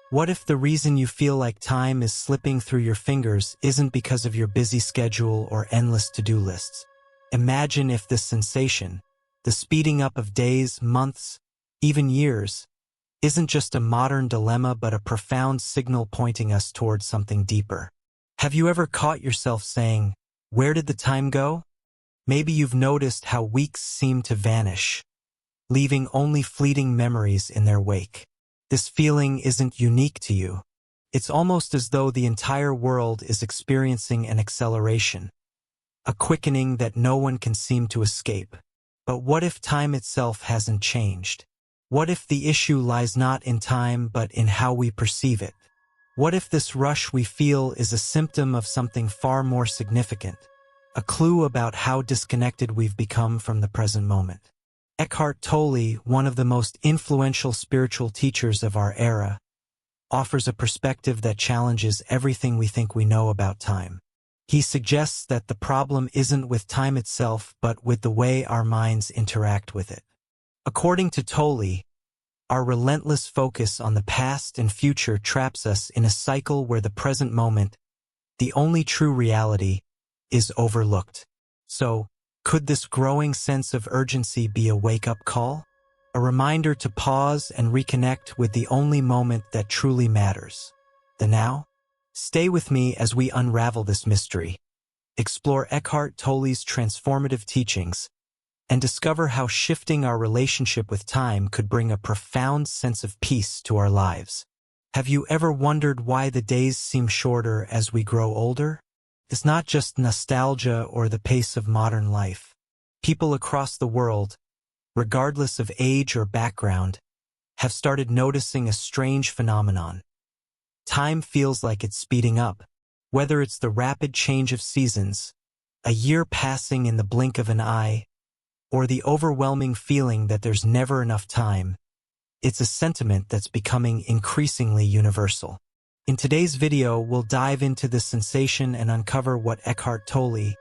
What if the reason you feel like time is slipping through your fingers isn't because of your busy schedule or endless to-do lists? Imagine if this sensation, the speeding up of days, months, even years, isn't just a modern dilemma but a profound signal pointing us towards something deeper. Have you ever caught yourself saying, "Where did the time go?" Maybe you've noticed how weeks seem to vanish, leaving only fleeting memories in their wake. This feeling isn't unique to you. It's almost as though the entire world is experiencing an acceleration, a quickening that no one can seem to escape. But what if time itself hasn't changed? What if the issue lies not in time but in how we perceive it? What if this rush we feel is a symptom of something far more significant, a clue about how disconnected we've become from the present moment? Eckhart Tolle, one of the most influential spiritual teachers of our era, offers a perspective that challenges everything we think we know about time. He suggests that the problem isn't with time itself but with the way our minds interact with it. According to Tolle, our relentless focus on the past and future traps us in a cycle where the present moment, the only true reality, is overlooked. So, could this growing sense of urgency be a wake-up call? A reminder to pause and reconnect with the only moment that truly matters, the now? Stay with me as we unravel this mystery, explore Eckhart Tolle's transformative teachings, and discover how shifting our relationship with time could bring a profound sense of peace to our lives. Have you ever wondered why the days seem shorter as we grow older? It's not just nostalgia or the pace of modern life. People across the world, regardless of age or background, have started noticing a strange phenomenon. Time feels like it's speeding up. Whether it's the rapid change of seasons, a year passing in the blink of an eye, or the overwhelming feeling that there's never enough time, it's a sentiment that's becoming increasingly universal. In today's video, we'll dive into this sensation and uncover what Eckhart Tolle,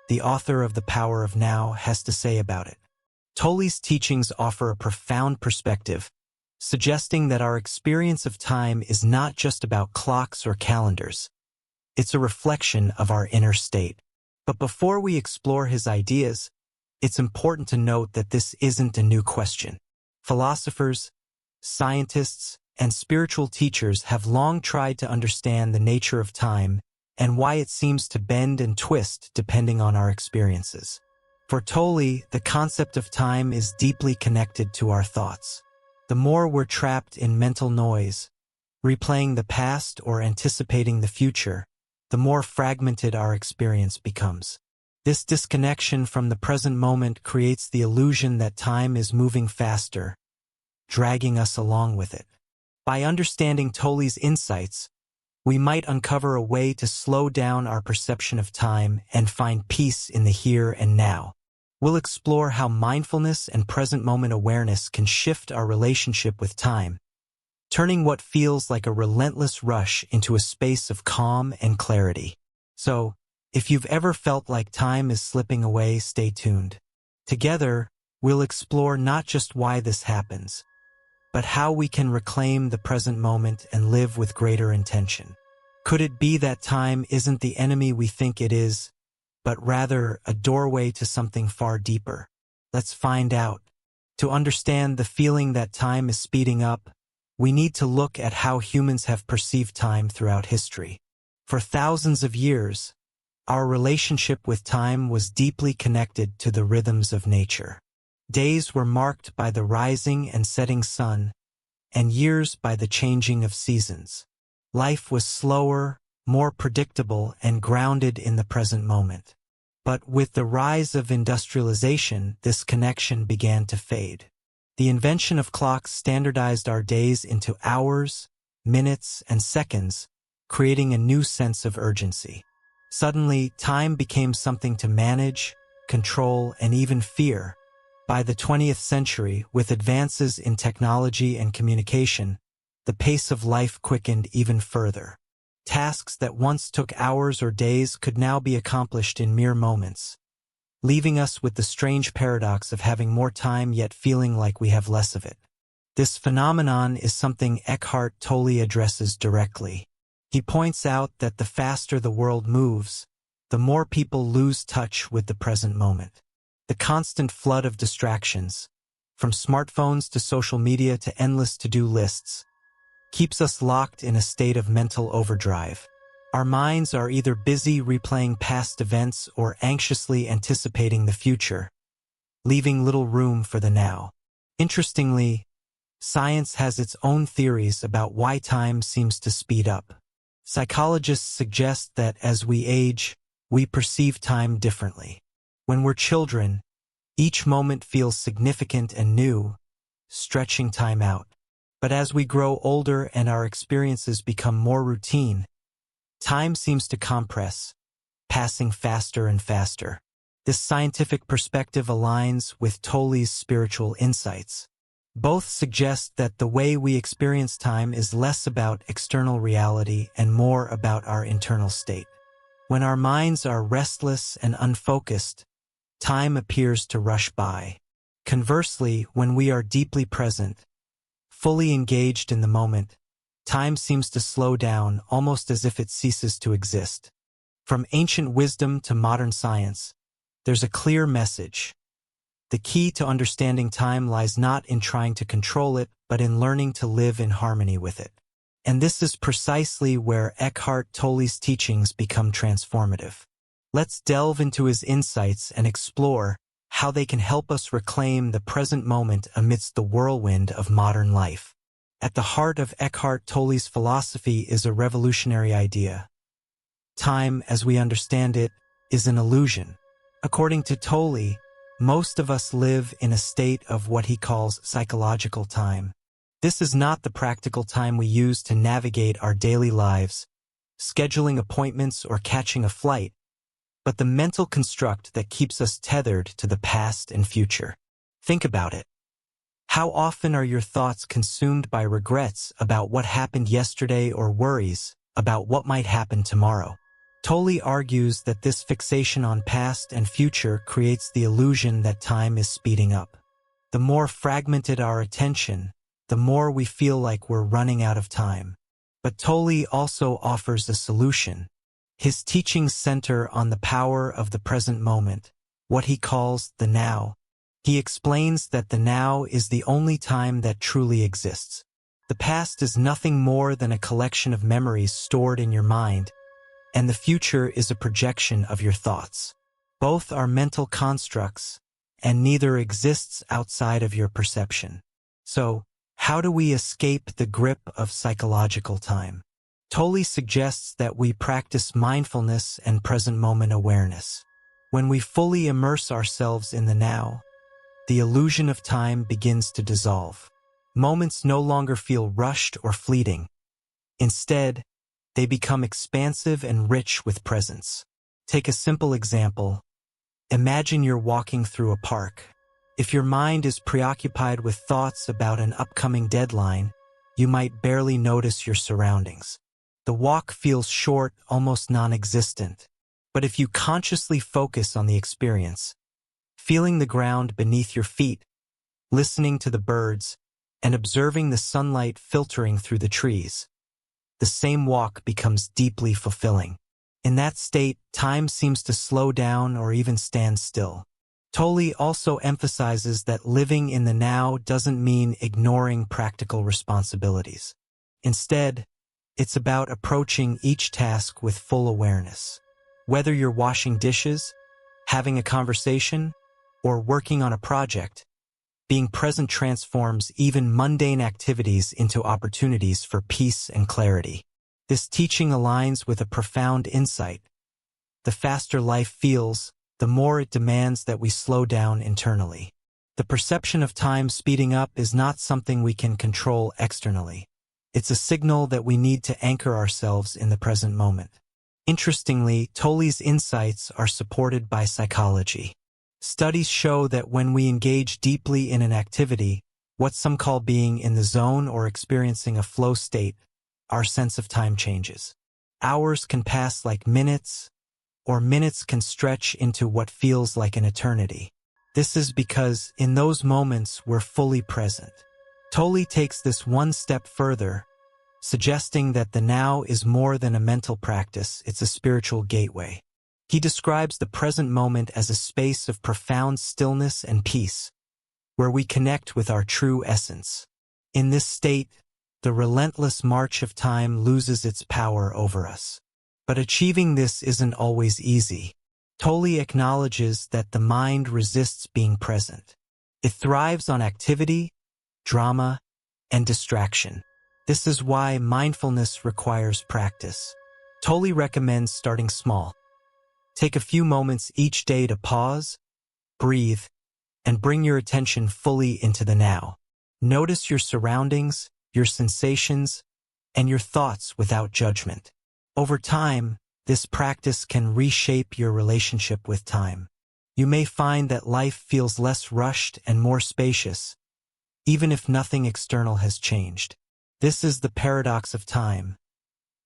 the author of The Power of Now, has to say about it. Tolle's teachings offer a profound perspective, suggesting that our experience of time is not just about clocks or calendars. It's a reflection of our inner state. But before we explore his ideas, it's important to note that this isn't a new question. Philosophers, scientists, and spiritual teachers have long tried to understand the nature of time and why it seems to bend and twist depending on our experiences. For Tolle, the concept of time is deeply connected to our thoughts. The more we're trapped in mental noise, replaying the past or anticipating the future, the more fragmented our experience becomes. This disconnection from the present moment creates the illusion that time is moving faster, dragging us along with it. By understanding Tolle's insights, we might uncover a way to slow down our perception of time and find peace in the here and now. We'll explore how mindfulness and present moment awareness can shift our relationship with time, turning what feels like a relentless rush into a space of calm and clarity. So, if you've ever felt like time is slipping away, stay tuned. Together, we'll explore not just why this happens, but how we can reclaim the present moment and live with greater intention. Could it be that time isn't the enemy we think it is, but rather a doorway to something far deeper? Let's find out. To understand the feeling that time is speeding up, we need to look at how humans have perceived time throughout history. For thousands of years, our relationship with time was deeply connected to the rhythms of nature. Days were marked by the rising and setting sun, and years by the changing of seasons. Life was slower, more predictable, and grounded in the present moment. But with the rise of industrialization, this connection began to fade. The invention of clocks standardized our days into hours, minutes, and seconds, creating a new sense of urgency. Suddenly, time became something to manage, control, and even fear. By the 20th century, with advances in technology and communication, the pace of life quickened even further. Tasks that once took hours or days could now be accomplished in mere moments, leaving us with the strange paradox of having more time yet feeling like we have less of it. This phenomenon is something Eckhart Tolle addresses directly. He points out that the faster the world moves, the more people lose touch with the present moment. The constant flood of distractions, from smartphones to social media to endless to-do lists, keeps us locked in a state of mental overdrive. Our minds are either busy replaying past events or anxiously anticipating the future, leaving little room for the now. Interestingly, science has its own theories about why time seems to speed up. Psychologists suggest that as we age, we perceive time differently. When we're children, each moment feels significant and new, stretching time out. But as we grow older and our experiences become more routine, time seems to compress, passing faster and faster. This scientific perspective aligns with Tolle's spiritual insights. Both suggest that the way we experience time is less about external reality and more about our internal state. When our minds are restless and unfocused, time appears to rush by. Conversely, when we are deeply present, fully engaged in the moment, time seems to slow down almost as if it ceases to exist. From ancient wisdom to modern science, there's a clear message. The key to understanding time lies not in trying to control it, but in learning to live in harmony with it. And this is precisely where Eckhart Tolle's teachings become transformative. Let's delve into his insights and explore how they can help us reclaim the present moment amidst the whirlwind of modern life. At the heart of Eckhart Tolle's philosophy is a revolutionary idea. Time, as we understand it, is an illusion. According to Tolle, most of us live in a state of what he calls psychological time. This is not the practical time we use to navigate our daily lives, scheduling appointments or catching a flight, but the mental construct that keeps us tethered to the past and future. Think about it. How often are your thoughts consumed by regrets about what happened yesterday or worries about what might happen tomorrow? Tolle argues that this fixation on past and future creates the illusion that time is speeding up. The more fragmented our attention, the more we feel like we're running out of time. But Tolle also offers a solution. His teachings center on the power of the present moment, what he calls the now. He explains that the now is the only time that truly exists. The past is nothing more than a collection of memories stored in your mind, and the future is a projection of your thoughts. Both are mental constructs, and neither exists outside of your perception. So, how do we escape the grip of psychological time? Tolle suggests that we practice mindfulness and present moment awareness. When we fully immerse ourselves in the now, the illusion of time begins to dissolve. Moments no longer feel rushed or fleeting. Instead, they become expansive and rich with presence. Take a simple example. Imagine you're walking through a park. If your mind is preoccupied with thoughts about an upcoming deadline, you might barely notice your surroundings. The walk feels short, almost non-existent. But if you consciously focus on the experience, feeling the ground beneath your feet, listening to the birds, and observing the sunlight filtering through the trees, the same walk becomes deeply fulfilling. In that state, time seems to slow down or even stand still. Tolle also emphasizes that living in the now doesn't mean ignoring practical responsibilities. Instead, it's about approaching each task with full awareness. Whether you're washing dishes, having a conversation, or working on a project, being present transforms even mundane activities into opportunities for peace and clarity. This teaching aligns with a profound insight. The faster life feels, the more it demands that we slow down internally. The perception of time speeding up is not something we can control externally. It's a signal that we need to anchor ourselves in the present moment. Interestingly, Tolle's insights are supported by psychology. Studies show that when we engage deeply in an activity, what some call being in the zone or experiencing a flow state, our sense of time changes. Hours can pass like minutes, or minutes can stretch into what feels like an eternity. This is because in those moments we're fully present. Tolle takes this one step further, suggesting that the now is more than a mental practice, it's a spiritual gateway. He describes the present moment as a space of profound stillness and peace, where we connect with our true essence. In this state, the relentless march of time loses its power over us. But achieving this isn't always easy. Tolle acknowledges that the mind resists being present. It thrives on activity, drama, and distraction. This is why mindfulness requires practice. Tolle recommends starting small. Take a few moments each day to pause, breathe, and bring your attention fully into the now. Notice your surroundings, your sensations, and your thoughts without judgment. Over time, this practice can reshape your relationship with time. You may find that life feels less rushed and more spacious, even if nothing external has changed. This is the paradox of time.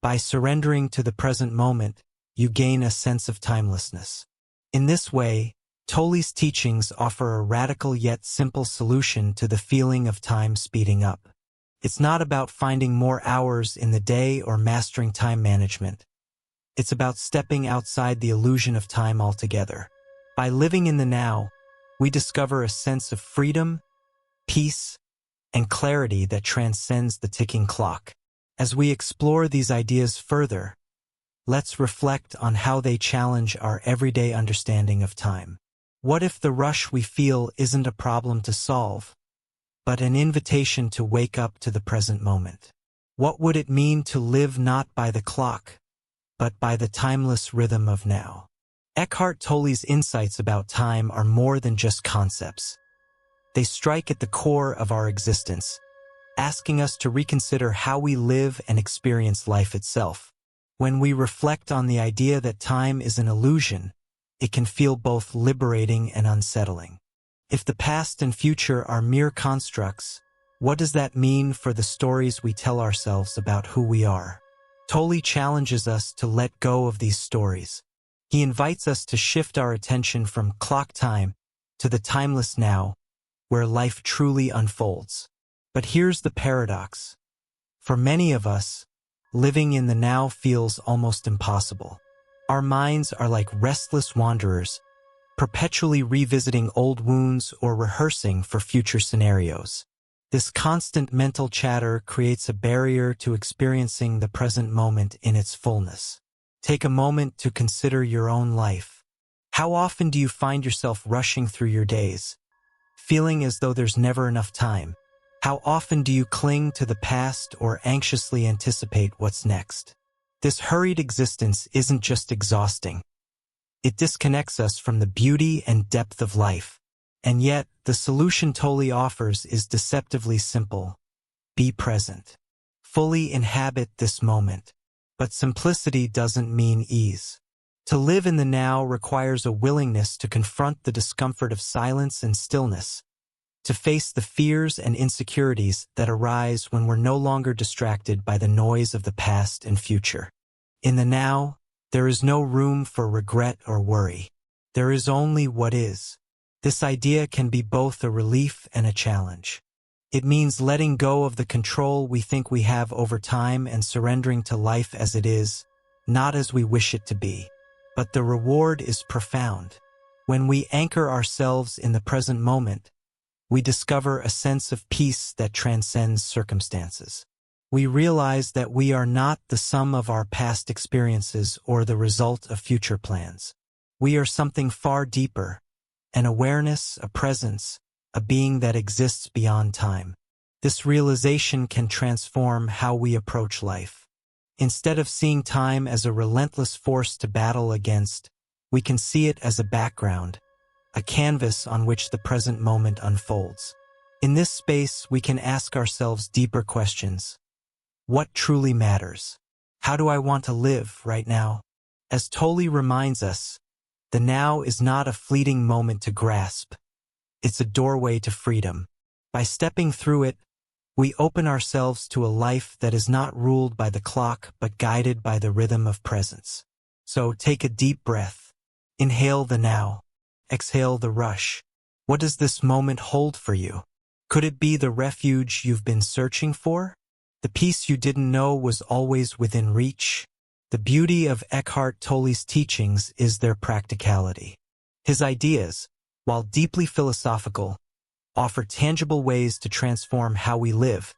By surrendering to the present moment, you gain a sense of timelessness. In this way, Tolle's teachings offer a radical yet simple solution to the feeling of time speeding up. It's not about finding more hours in the day or mastering time management. It's about stepping outside the illusion of time altogether. By living in the now, we discover a sense of freedom, peace, and clarity that transcends the ticking clock. As we explore these ideas further, let's reflect on how they challenge our everyday understanding of time. What if the rush we feel isn't a problem to solve, but an invitation to wake up to the present moment? What would it mean to live not by the clock, but by the timeless rhythm of now? Eckhart Tolle's insights about time are more than just concepts. They strike at the core of our existence, asking us to reconsider how we live and experience life itself. When we reflect on the idea that time is an illusion, it can feel both liberating and unsettling. If the past and future are mere constructs, what does that mean for the stories we tell ourselves about who we are? Tolle challenges us to let go of these stories. He invites us to shift our attention from clock time to the timeless now, where life truly unfolds. But here's the paradox. For many of us, living in the now feels almost impossible. Our minds are like restless wanderers, perpetually revisiting old wounds or rehearsing for future scenarios. This constant mental chatter creates a barrier to experiencing the present moment in its fullness. Take a moment to consider your own life. How often do you find yourself rushing through your days, feeling as though there's never enough time? How often do you cling to the past or anxiously anticipate what's next? This hurried existence isn't just exhausting. It disconnects us from the beauty and depth of life. And yet, the solution Tolle offers is deceptively simple. Be present. Fully inhabit this moment. But simplicity doesn't mean ease. To live in the now requires a willingness to confront the discomfort of silence and stillness, to face the fears and insecurities that arise when we're no longer distracted by the noise of the past and future. In the now, there is no room for regret or worry. There is only what is. This idea can be both a relief and a challenge. It means letting go of the control we think we have over time and surrendering to life as it is, not as we wish it to be. But the reward is profound. When we anchor ourselves in the present moment, we discover a sense of peace that transcends circumstances. We realize that we are not the sum of our past experiences or the result of future plans. We are something far deeper, an awareness, a presence, a being that exists beyond time. This realization can transform how we approach life. Instead of seeing time as a relentless force to battle against, we can see it as a background, a canvas on which the present moment unfolds. In this space, we can ask ourselves deeper questions. What truly matters? How do I want to live right now? As Tolle reminds us, the now is not a fleeting moment to grasp. It's a doorway to freedom. By stepping through it, we open ourselves to a life that is not ruled by the clock but guided by the rhythm of presence. So take a deep breath. Inhale the now. Exhale the rush. What does this moment hold for you? Could it be the refuge you've been searching for? The peace you didn't know was always within reach? The beauty of Eckhart Tolle's teachings is their practicality. His ideas, while deeply philosophical, offer tangible ways to transform how we live,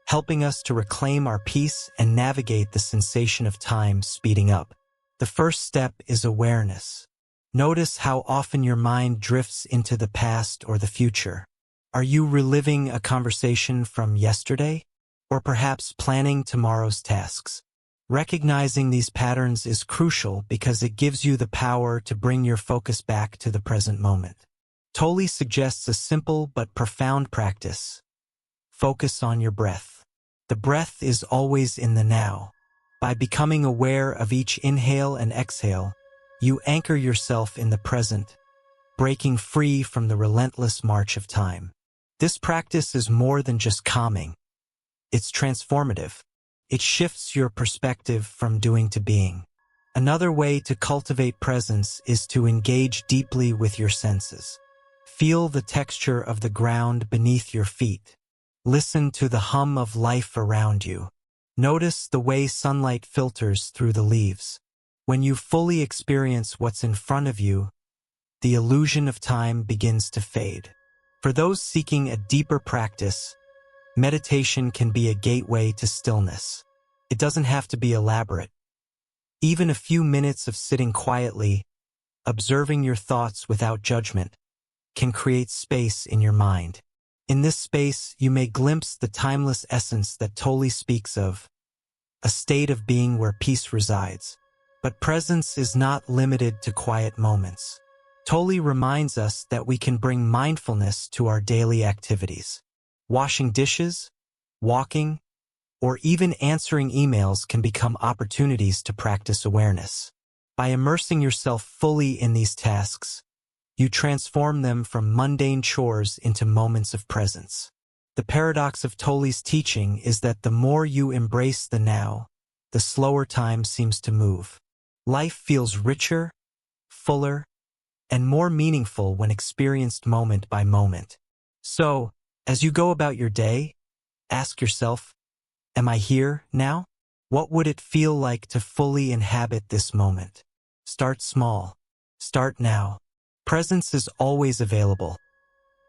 helping us to reclaim our peace and navigate the sensation of time speeding up. The first step is awareness. Notice how often your mind drifts into the past or the future. Are you reliving a conversation from yesterday? Or perhaps planning tomorrow's tasks? Recognizing these patterns is crucial because it gives you the power to bring your focus back to the present moment. Tolle suggests a simple but profound practice. Focus on your breath. The breath is always in the now. By becoming aware of each inhale and exhale, you anchor yourself in the present, breaking free from the relentless march of time. This practice is more than just calming. It's transformative. It shifts your perspective from doing to being. Another way to cultivate presence is to engage deeply with your senses. Feel the texture of the ground beneath your feet. Listen to the hum of life around you. Notice the way sunlight filters through the leaves. When you fully experience what's in front of you, the illusion of time begins to fade. For those seeking a deeper practice, meditation can be a gateway to stillness. It doesn't have to be elaborate. Even a few minutes of sitting quietly, observing your thoughts without judgment, can create space in your mind. In this space, you may glimpse the timeless essence that Tolle speaks of, a state of being where peace resides. But presence is not limited to quiet moments. Tolle reminds us that we can bring mindfulness to our daily activities. Washing dishes, walking, or even answering emails can become opportunities to practice awareness. By immersing yourself fully in these tasks, you transform them from mundane chores into moments of presence. The paradox of Tolle's teaching is that the more you embrace the now, the slower time seems to move. Life feels richer, fuller, and more meaningful when experienced moment by moment. So, as you go about your day, ask yourself, am I here now? What would it feel like to fully inhabit this moment? Start small. Start now. Presence is always available.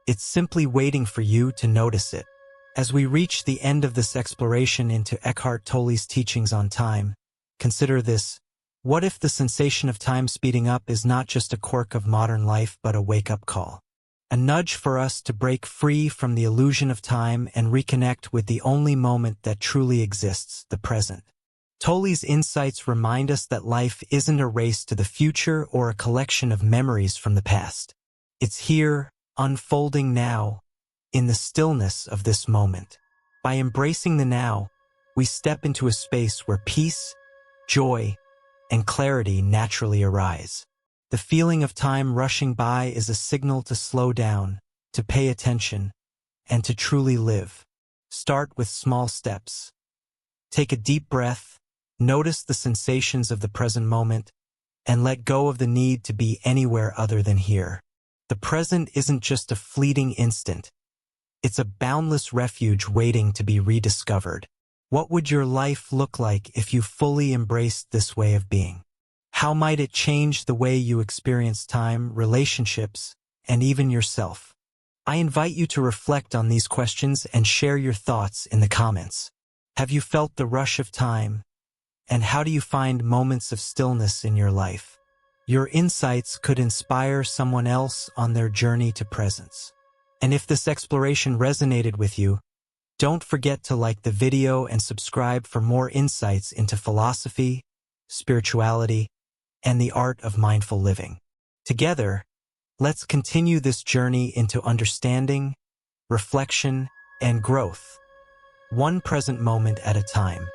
It's simply waiting for you to notice it. As we reach the end of this exploration into Eckhart Tolle's teachings on time, consider this. What if the sensation of time speeding up is not just a quirk of modern life but a wake-up call? A nudge for us to break free from the illusion of time and reconnect with the only moment that truly exists, the present. Tolle's insights remind us that life isn't a race to the future or a collection of memories from the past. It's here, unfolding now, in the stillness of this moment. By embracing the now, we step into a space where peace, joy, and clarity naturally arise. The feeling of time rushing by is a signal to slow down, to pay attention, and to truly live. Start with small steps. Take a deep breath, notice the sensations of the present moment, and let go of the need to be anywhere other than here. The present isn't just a fleeting instant. It's a boundless refuge waiting to be rediscovered. What would your life look like if you fully embraced this way of being? How might it change the way you experience time, relationships, and even yourself? I invite you to reflect on these questions and share your thoughts in the comments. Have you felt the rush of time? And how do you find moments of stillness in your life? Your insights could inspire someone else on their journey to presence. And if this exploration resonated with you, don't forget to like the video and subscribe for more insights into philosophy, spirituality, and the art of mindful living. Together, let's continue this journey into understanding, reflection, and growth, one present moment at a time.